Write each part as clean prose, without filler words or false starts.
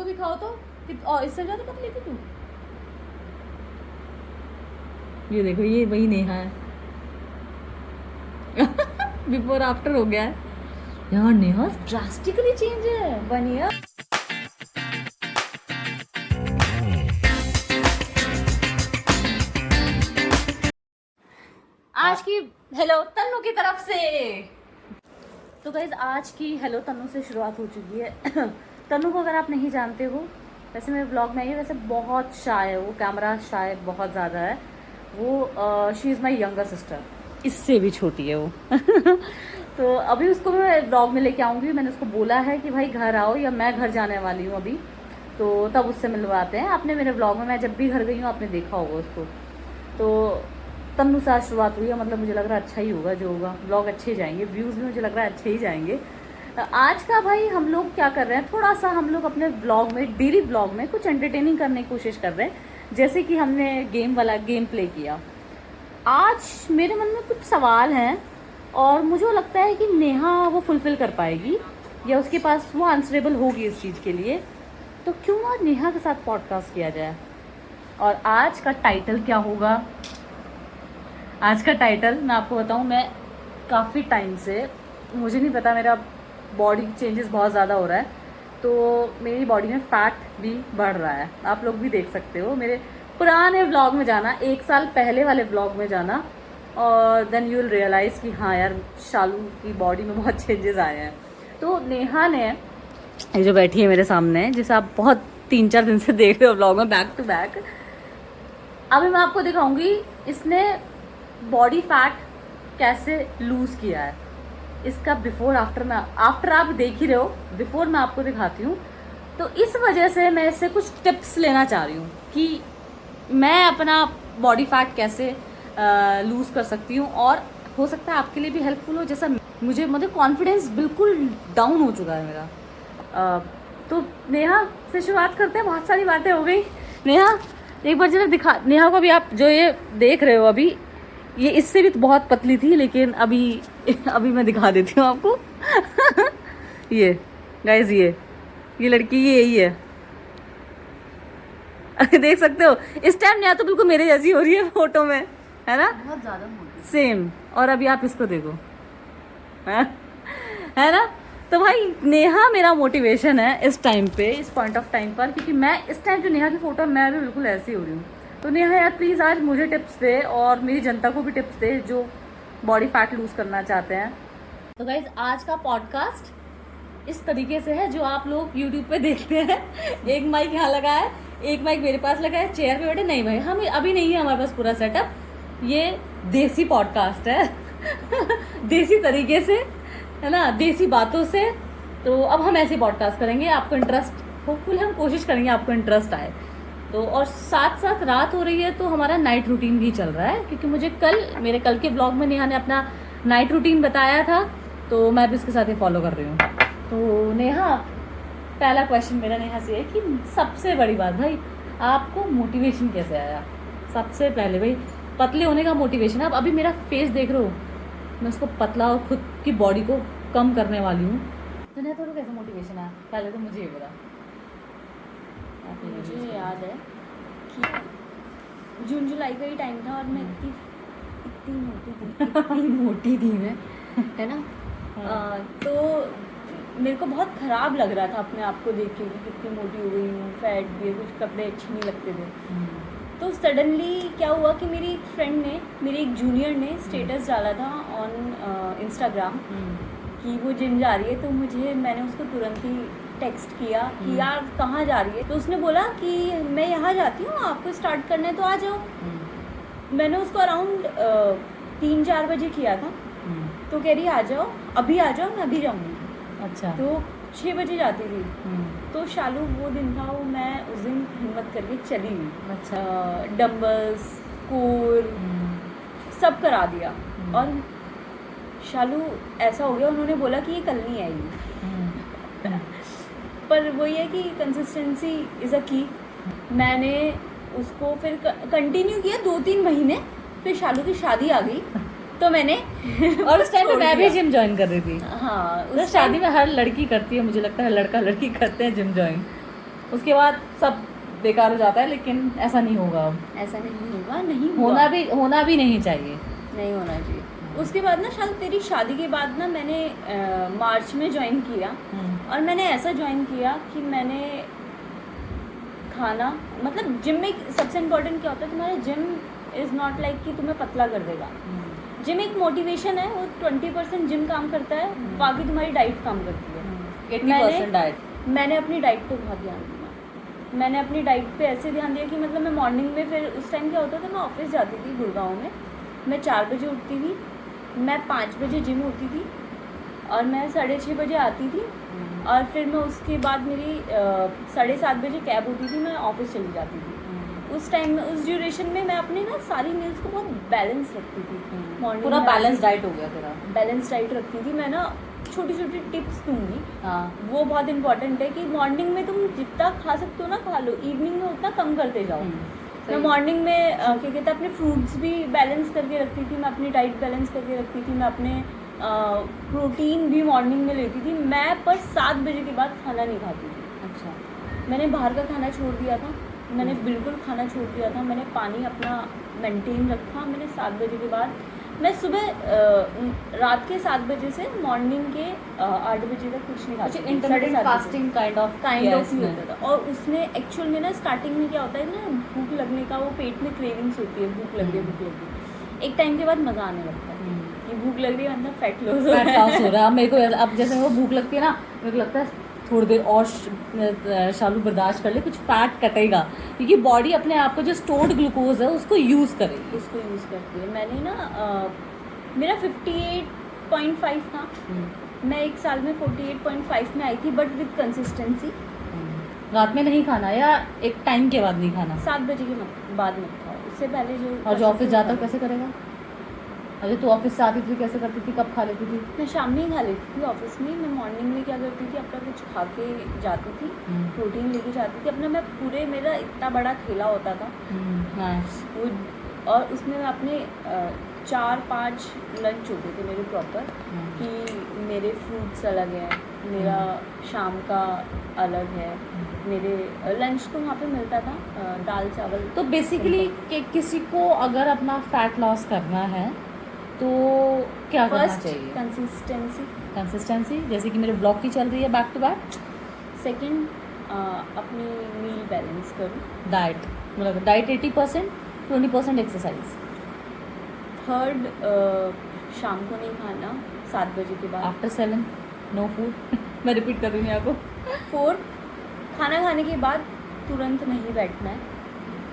Photo दिखाओ तो और इससे ज़्यादा पतली थी तू। ये देखो, ये वही नेहा है। बिफोर आफ्टर हो गया है यार। नेहा ड्रास्टिकली चेंज है 1 ईयर। आज की हेलो तन्नू की तरफ से। तो गाइज आज की हेलो तन्नू से शुरुआत हो चुकी है। तन्नू को अगर आप नहीं जानते हो, वैसे मेरे ब्लॉग में आई है, वैसे बहुत शाय है वो, कैमरा शाय बहुत ज़्यादा है वो। She is my younger sister, इससे भी छोटी है वो। तो अभी उसको मैं ब्लॉग में लेके आऊँगी। मैंने उसको बोला है कि भाई घर आओ, या मैं घर जाने वाली हूँ अभी, तो तब उससे मिलवाते हैं। आपने मेरे ब्लॉग में, मैं जब भी घर गई हूँ आपने देखा होगा उसको। तो तन्नू से आज शुरुआत हुई है, मतलब मुझे लग रहा है अच्छा ही होगा जो होगा। ब्लॉग अच्छे ही जाएंगे, व्यूज़ भी मुझे लग रहा है अच्छे ही जाएंगे। आज का भाई हम लोग क्या कर रहे हैं, थोड़ा सा हम लोग अपने ब्लॉग में, डेली ब्लॉग में कुछ एंटरटेनिंग करने की कोशिश कर रहे हैं। जैसे कि हमने गेम वाला गेम प्ले किया। आज मेरे मन में कुछ सवाल हैं और मुझे लगता है कि नेहा वो फुलफ़िल कर पाएगी, या उसके पास वो आंसरेबल होगी इस चीज़ के लिए। तो क्यों ना नेहा के साथ पॉडकास्ट किया जाए। और आज का टाइटल क्या होगा? आज का टाइटल मैं आपको बताऊं, मैं काफ़ी टाइम से, मुझे नहीं पता, मेरा बॉडी चेंजेस बहुत ज़्यादा हो रहा है, तो मेरी बॉडी में फैट भी बढ़ रहा है। आप लोग भी देख सकते हो, मेरे पुराने व्लॉग में जाना, 1 साल पहले वाले व्लॉग में जाना, और देन यू विल रियलाइज़ कि हाँ यार, शालू की बॉडी में बहुत चेंजेस आए हैं। तो नेहा ने, ये जो बैठी है मेरे सामने, जिसे आप बहुत 3-4 दिन से देख रहे हो व्लॉग में बैक टू बैक, अभी मैं आपको दिखाऊंगी इसने बॉडी फैट कैसे लूज़ किया है। इसका बिफोर आफ्टर में, आफ्टर आप देख ही रहे हो, बिफोर मैं आपको दिखाती हूँ। तो इस वजह से मैं इससे कुछ टिप्स लेना चाह रही हूँ कि मैं अपना बॉडी फैट कैसे लूज़ कर सकती हूँ, और हो सकता है आपके लिए भी हेल्पफुल हो। जैसा मुझे, मतलब कॉन्फिडेंस बिल्कुल डाउन हो चुका है मेरा। तो नेहा से शुरुआत करते हैं, बहुत सारी बातें हो गई। नेहा एक बार जरा दिखा, नेहा को भी आप जो ये देख रहे हो अभी, ये इससे भी बहुत पतली थी, लेकिन अभी मैं दिखा देती हूँ आपको। ये गाइस, ये लड़की ये यही है। देख सकते हो इस टाइम नेहा तो बिल्कुल मेरे जैसी हो रही है फोटो में, है ना? बहुत ज़्यादा सेम। और अभी आप इसको देखो, है ना? तो भाई नेहा मेरा मोटिवेशन है इस टाइम पे, इस पॉइंट ऑफ टाइम पर, क्योंकि मैं इस टाइम जो नेहा की फ़ोटो है, मैं भी बिल्कुल ऐसी हो रही हूँ। तो नेहा यार प्लीज़ आज मुझे टिप्स दे, और मेरी जनता को भी टिप्स दे जो बॉडी फैट लूज़ करना चाहते हैं। तो गाइज आज का पॉडकास्ट इस तरीके से है जो आप लोग यूट्यूब पे देखते हैं। एक माइक यहाँ लगा है, एक माइक मेरे पास लगा है, चेयर पे बैठे। नहीं भाई, हम अभी नहीं है हमारे पास पूरा सेटअप। ये देसी पॉडकास्ट है। देसी तरीके से, है ना, देसी बातों से। तो अब हम ऐसे पॉडकास्ट करेंगे, आपको इंटरेस्ट, होपफुल हम कोशिश करेंगे आपको इंटरेस्ट आए। तो और साथ साथ रात हो रही है तो हमारा नाइट रूटीन भी चल रहा है, क्योंकि मुझे मेरे कल के ब्लॉग में नेहा ने अपना नाइट रूटीन बताया था, तो मैं भी इसके साथ ही फॉलो कर रही हूँ। तो नेहा, पहला क्वेश्चन मेरा नेहा से है कि सबसे बड़ी बात भाई, आपको मोटिवेशन कैसे आया? सबसे पहले भाई, पतले होने का मोटिवेशन। आप अभी मेरा फेस देख रहे हो, मैं उसको पतला और खुद की बॉडी को कम करने वाली हूँ। तो नेहा तो कैसे मोटिवेशन आया, पहले तो मुझे ये बता। मुझे याद है कि जून जुलाई का ही टाइम था, और मैं इतनी मोटी थी मैं, है ना? तो मेरे को बहुत ख़राब लग रहा था अपने आप को देख के, कितनी मोटी हो गई हूँ, फैट भी है, कुछ कपड़े अच्छे नहीं लगते थे। तो सडनली क्या हुआ कि मेरी एक फ्रेंड ने, मेरे एक जूनियर ने स्टेटस डाला था ऑन इंस्टाग्राम कि वो जिम जा रही है। तो मैंने उसको तुरंत ही टेक्स्ट किया कि यार कहाँ जा रही है? तो उसने बोला कि मैं यहाँ जाती हूँ, आपको स्टार्ट करना है तो आ जाओ। मैंने उसको अराउंड 3-4 बजे किया था, तो कह रही आ जाओ, अभी आ जाओ, मैं अभी जाऊँगी। अच्छा। तो 6 बजे जाती थी। तो शालू वो दिन था, वो मैं उस दिन हिम्मत करके चली गई। अच्छा। डम्बल्स, कोर सब करा दिया। और शालू ऐसा हो गया, उन्होंने बोला कि ये कल नहीं आएगी। पर वही है कि कंसिस्टेंसी इज़ अ की। मैंने उसको फिर कंटिन्यू किया 2-3 महीने, फिर शालू की शादी आ गई तो मैंने और उस टाइम पे मैं भी जिम ज्वाइन कर रही थी। हाँ, उस शादी में हर लड़की करती है, मुझे लगता है लड़का लड़की करते हैं जिम ज्वाइन। उसके बाद सब बेकार हो जाता है, लेकिन ऐसा नहीं होगा अब। ऐसा नहीं होगा, नहीं हुआ। होना भी नहीं चाहिए। नहीं होना चाहिए। उसके बाद ना शायद तेरी शादी के बाद ना मैंने मार्च में ज्वाइन किया, और मैंने ऐसा ज्वाइन किया कि मैंने खाना, मतलब जिम में सबसे इम्पोर्टेंट क्या होता है, तुम्हारा जिम इज़ नॉट लाइक कि तुम्हें पतला कर देगा। जिम एक मोटिवेशन है, वो 20% जिम काम करता है, बाकी तुम्हारी डाइट काम करती है। 80% डाइट। मैंने अपनी डाइट पे बहुत ध्यान दिया। मैंने अपनी डाइट पे ऐसे ध्यान दिया कि मतलब मैं मॉर्निंग में, फिर उस टाइम क्या होता था, मैं ऑफिस जाती थी गुड़गांव में, मैं 4 बजे उठती थी, मैं 5 बजे जिम होती थी, और मैं 6:30 बजे आती थी, और फिर मैं उसके बाद मेरी 7:30 बजे कैब होती थी, मैं ऑफिस चली जाती थी। उस टाइम में, उस ड्यूरेशन में मैं अपने ना सारी मील्स को बहुत बैलेंस रखती थी। मॉर्निंग पूरा बैलेंस डाइट हो गया तेरा। बैलेंस डाइट रखती थी मैं ना। छोटी छोटी टिप्स दूंगी, हाँ। वो बहुत इंपॉर्टेंट है कि मॉर्निंग में तुम जितना खा सकते हो ना खा लो, इवनिंग में उतना कम करते जाओ। मैं मॉर्निंग में क्या कहते हैं, अपने फ्रूट्स भी बैलेंस करके रखती थी, मैं अपनी डाइट बैलेंस करके रखती थी, मैं अपने प्रोटीन भी मॉर्निंग में लेती थी। मैं पर 7 बजे के बाद खाना नहीं खाती थी। अच्छा। मैंने बाहर का खाना छोड़ दिया था, मैंने बिल्कुल खाना छोड़ दिया था। मैंने पानी अपना मेंटेन रखा। मैंने 7 बजे के बाद, मैं सुबह रात के 7 बजे से मॉर्निंग के 8 बजे तक कुछ नहीं खाती। इंटरमिटेंट फास्टिंग काइंड ऑफ ही होता था। और उसमें एक्चुअल में ना स्टार्टिंग में क्या होता है ना, भूख लगने का, वो पेट में क्रेविंग्स होती है, भूख लग रही है, भूख लग रही है। एक टाइम के बाद मज़ा आने लगता है कि भूख लग रही है, अंदर फैट लॉस हो रहा है। मेरे को अब जैसे वो भूख लगती है ना, मेरे को लगता है थोड़ी देर और शालू बर्दाश्त कर ले, कुछ फैट कटेगा, क्योंकि बॉडी अपने आप को जो स्टोर्ड ग्लूकोज है उसको यूज़ करेगी। उसको यूज़ करती है। मैंने ना मेरा 58.5 था, मैं एक साल में 48.5 में आई थी, बट विद कंसिस्टेंसी। रात में नहीं खाना, या एक टाइम के बाद नहीं खाना? 7 बजे के बाद मत खाओ, उससे पहले जो। और जो ऑफिस जाता कैसे करेगा? अरे तू ऑफिस से आती थी कैसे करती थी, कब खा लेती थी? मैं शाम में ही खा लेती थी ऑफिस में। मैं मॉर्निंग में क्या करती थी, अपना कुछ खा के जाती थी, प्रोटीन लेके जाती थी अपना। मैं पूरे, मेरा इतना बड़ा थैला होता था वो, और उसमें मैं अपने 4-5 लंच होते थे मेरे प्रॉपर, कि मेरे फ्रूट्स अलग हैं, मेरा शाम का अलग है, मेरे लंच तो वहाँ पे मिलता था दाल चावल। तो बेसिकली किसी को अगर अपना फैट लॉस करना है तो क्या करना चाहिए? कंसिस्टेंसी, जैसे कि मेरे ब्लॉग की चल रही है बैक टू बैक। सेकंड, अपनी मील बैलेंस करो। डाइट, मतलब डाइट 80%, 20% एक्सरसाइज। थर्ड, शाम को नहीं खाना 7 बजे के बाद। After 7 no food. मैं रिपीट कर रही हूँ आपको। फोर्थ, खाना खाने के बाद तुरंत नहीं बैठना है,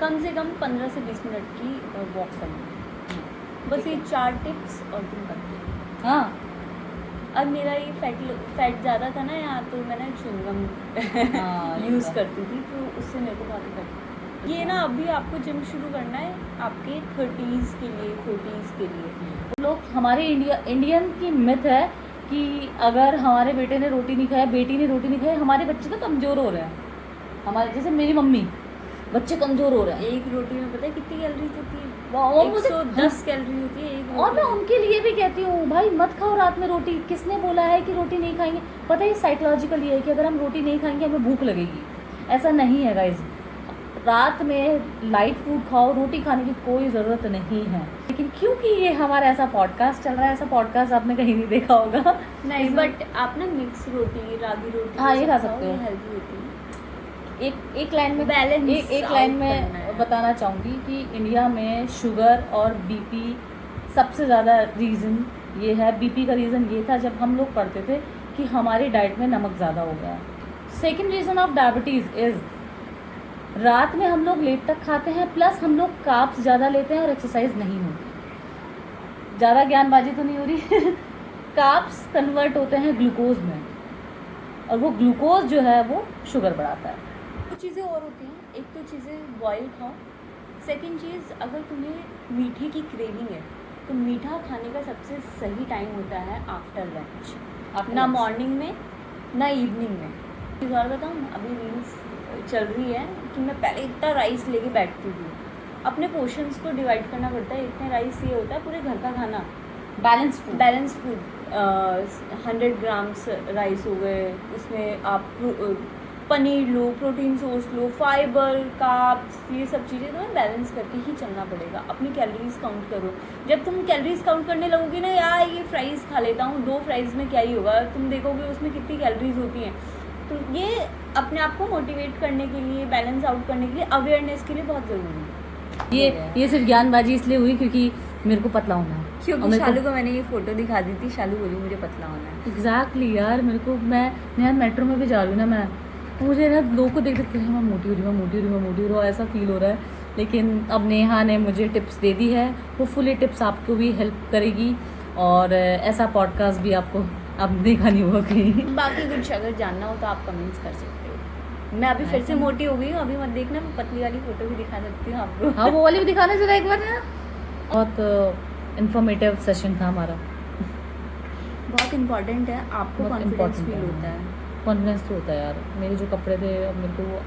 कम से कम 15 से 20 मिनट की वॉक करनी है। बस ये 4 टिप्स और तुम करते। हाँ। अब मेरा ये फैट ज़्यादा था ना यहाँ, तो मैंने च्युइंगम यूज़ करती थी, तो उससे मेरे को बहुत इफेक्ट। ये ना अभी आपको जिम शुरू करना है आपके 30s के लिए, 40s के लिए। लोग, हमारे इंडियन की मिथ है कि अगर हमारे बेटे ने रोटी नहीं खाया, बेटी ने रोटी नहीं खाई, हमारे बच्चे तो कमज़ोर हो रहे हैं। हमारे जैसे मेरी मम्मी, बच्चे कमज़ोर हो रहे हैं। एक रोटी में पता है कितनी कैलोरीज होती है? 110 कैलोरी होती है एक। और मैं उनके लिए भी कहती हूँ, भाई मत खाओ रात में रोटी। किसने बोला है कि रोटी नहीं खाएंगे? पता है साइकोलॉजिकल ये है कि अगर हम रोटी नहीं खाएंगे हमें भूख लगेगी। ऐसा नहीं है गाइज, रात में लाइट फूड खाओ, रोटी खाने की कोई ज़रूरत नहीं है। लेकिन क्योंकि ये हमारा ऐसा पॉडकास्ट चल रहा है, ऐसा पॉडकास्ट आपने कहीं नहीं देखा होगा। नहीं, बट आप ना मिक्स रोटी, रागी रोटी, हाँ ये खा सकते हो, हेल्दी होती है। एक लाइन में बैलेंस, एक लाइन में बताना चाहूँगी कि इंडिया में शुगर और बीपी सबसे ज़्यादा रीज़न ये है। बीपी का रीज़न ये था जब हम लोग पढ़ते थे कि हमारी डाइट में नमक ज़्यादा हो गया। Second reason of diabetes is रात में हम लोग लेट तक खाते हैं, प्लस हम लोग कार्ब्स ज़्यादा लेते हैं और एक्सरसाइज नहीं होती। ज़्यादा ज्ञानबाजी तो नहीं हो रही। कार्ब्स कन्वर्ट होते हैं ग्लूकोज में, और वो ग्लूकोज जो है वो शुगर बढ़ाता है। चीज़ें और होती हैं। एक तो चीज़ें बॉयल खाओ। सेकंड चीज़, अगर तुम्हें मीठे की क्रेविंग है तो मीठा खाने का सबसे सही टाइम होता है आफ्टर लंच, ना मॉर्निंग में ना इवनिंग में। चीज़ और बताऊँ, अभी रील्स चल रही है कि मैं पहले इतना राइस लेके बैठती थी। अपने पोर्शंस को डिवाइड करना पड़ता है। इतने राइस ये होता है पूरे घर का खाना, बैलेंस फूड। 100 ग्राम्स राइस हो गए, उसमें आप पनीर लो, प्रोटीन सोर्स लो, फाइबर, कार्ब्स, ये सब चीज़ें तुम्हें बैलेंस करके ही चलना पड़ेगा। अपनी कैलोरीज काउंट करो। जब तुम कैलोरीज काउंट करने लगोगे ना, यार ये फ्राइज़ खा लेता हूँ, 2 फ्राइज़ में क्या ही होगा, तुम देखोगे उसमें कितनी कैलोरीज होती हैं। तो ये अपने आप को मोटिवेट करने के लिए, बैलेंस आउट करने के लिए, अवेयरनेस के लिए बहुत ज़रूरी है। ये सिर्फ ज्ञानबाजी इसलिए हुई क्योंकि मेरे को पतला होना है। क्योंकि शालू को मैंने ये फ़ोटो दिखा दी थी, शालू बोली मुझे पतला होना है। एग्जैक्टली यार, मेरे को मैं यार मेट्रो में भी जा रही हूँ ना मैं, तो मुझे ना लोगों को देख देख के मैं मोटी हो रही हूँ, मैं मोटी हो रही हूँ, मैं मोटी हो रही हूँ, ऐसा फील हो रहा है। लेकिन अब नेहा ने मुझे टिप्स दे दी है, होपफुली टिप्स आपको भी हेल्प करेगी और ऐसा पॉडकास्ट भी आपको अब देखा नहीं होगा कहीं। बाकी कुछ अगर जानना हो तो आप कमेंट्स कर सकते हो। मैं अभी फिर से मोटी हो गई हूँ, अभी मत देखना, मैं पतली वाली फ़ोटो भी दिखा सकती हूँ आपको। हाँ, वो वाली भी दिखाना जरा एक बार ना। बहुत इंफॉर्मेटिव सेशन था हमारा। बहुत इम्पोर्टेंट है, आपको बहुत कॉन्फिडेंस important फील है। होता है। कॉन्फिडेंस तो होता है यार। मेरे जो कपड़े थे अब मेरे को वो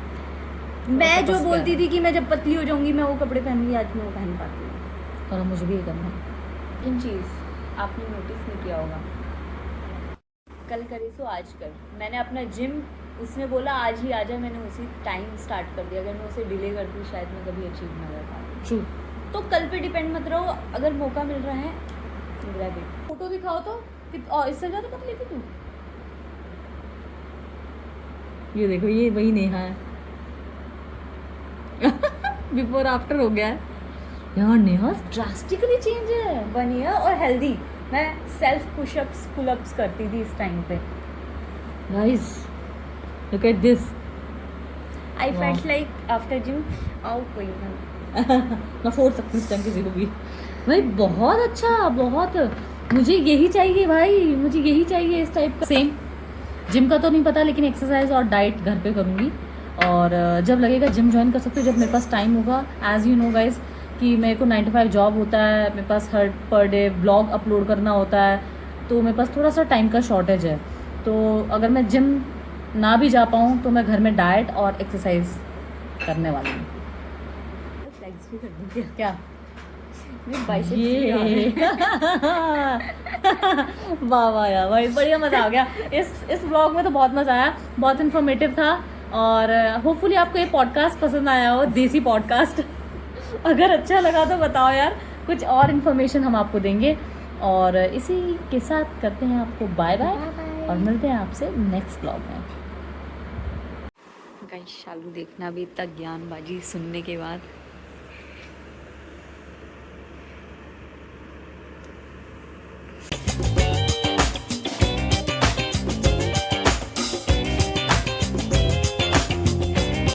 मैं जो बस बोलती क्या थी कि मैं जब पतली हो जाऊंगी मैं वो कपड़े पहनूंगी, आज मैं वो पहन पाती हूँ। और अब मुझे भी ये करना है। इन चीज़ आपने नोटिस नहीं किया होगा। कल करे सो आज कर। मैंने अपना जिम, उसने बोला आज ही आ जा, मैंने उसी टाइम स्टार्ट कर दिया। अगर मैं उसे डिले करती शायद मैं कभी अचीव ना कर पाती। ट्रू। तो कल पे डिपेंड मत रहो, अगर मौका मिल रहा है ग्रैब इट। फोटो दिखाओ तो और इससे ज़्यादा पतली थी तू। ये देखो, ये वही नेहा है। बिफोर आफ्टर हो गया है यार। नेहा ड्रास्टिकली चेंज है। बनिया और हेल्दी। मैं सेल्फ पुशअप्स पुलअप्स करती थी इस टाइम पे। Guys look at this. I Wow. Felt like after gym आओ कोई ना। मैं फोड़ सकती हूँ इस टाइम किसी को भी। भाई बहुत अच्छा, बहुत। मुझे यही चाहिए भाई, मुझे यही चाहिए इस टाइप का। सेम जिम का तो नहीं पता, लेकिन एक्सरसाइज और डाइट घर पे करूँगी। और जब लगेगा जिम ज्वाइन कर सकती हूँ, जब मेरे पास टाइम होगा। एज़ यू नो गाइज कि मेरे को 9 to 5 जॉब होता है, मेरे पास हर पर डे ब्लॉग अपलोड करना होता है, तो मेरे पास थोड़ा सा टाइम का शॉर्टेज है। तो अगर मैं जिम ना भी जा पाऊँ तो मैं घर में डाइट और एक्सरसाइज करने वाली हूँ। फ्लेक्स भी कर दूँ क्या? क्या मेरे बाइसेप्स ये भी आ रहे हैं। वाह वाह यार भाई, बढ़िया मज़ा आ गया। इस व्लॉग में तो बहुत मज़ा आया, बहुत इन्फॉर्मेटिव था। और होपफुली आपको ये पॉडकास्ट पसंद आया हो, देसी पॉडकास्ट। अगर अच्छा लगा तो बताओ यार, कुछ और इन्फॉर्मेशन हम आपको देंगे। और इसी के साथ करते हैं आपको बाय बाय और मिलते हैं आपसे नेक्स्ट व्लॉग में। गाइस शालू देखना भी इतना ज्ञानबाजी सुनने के बाद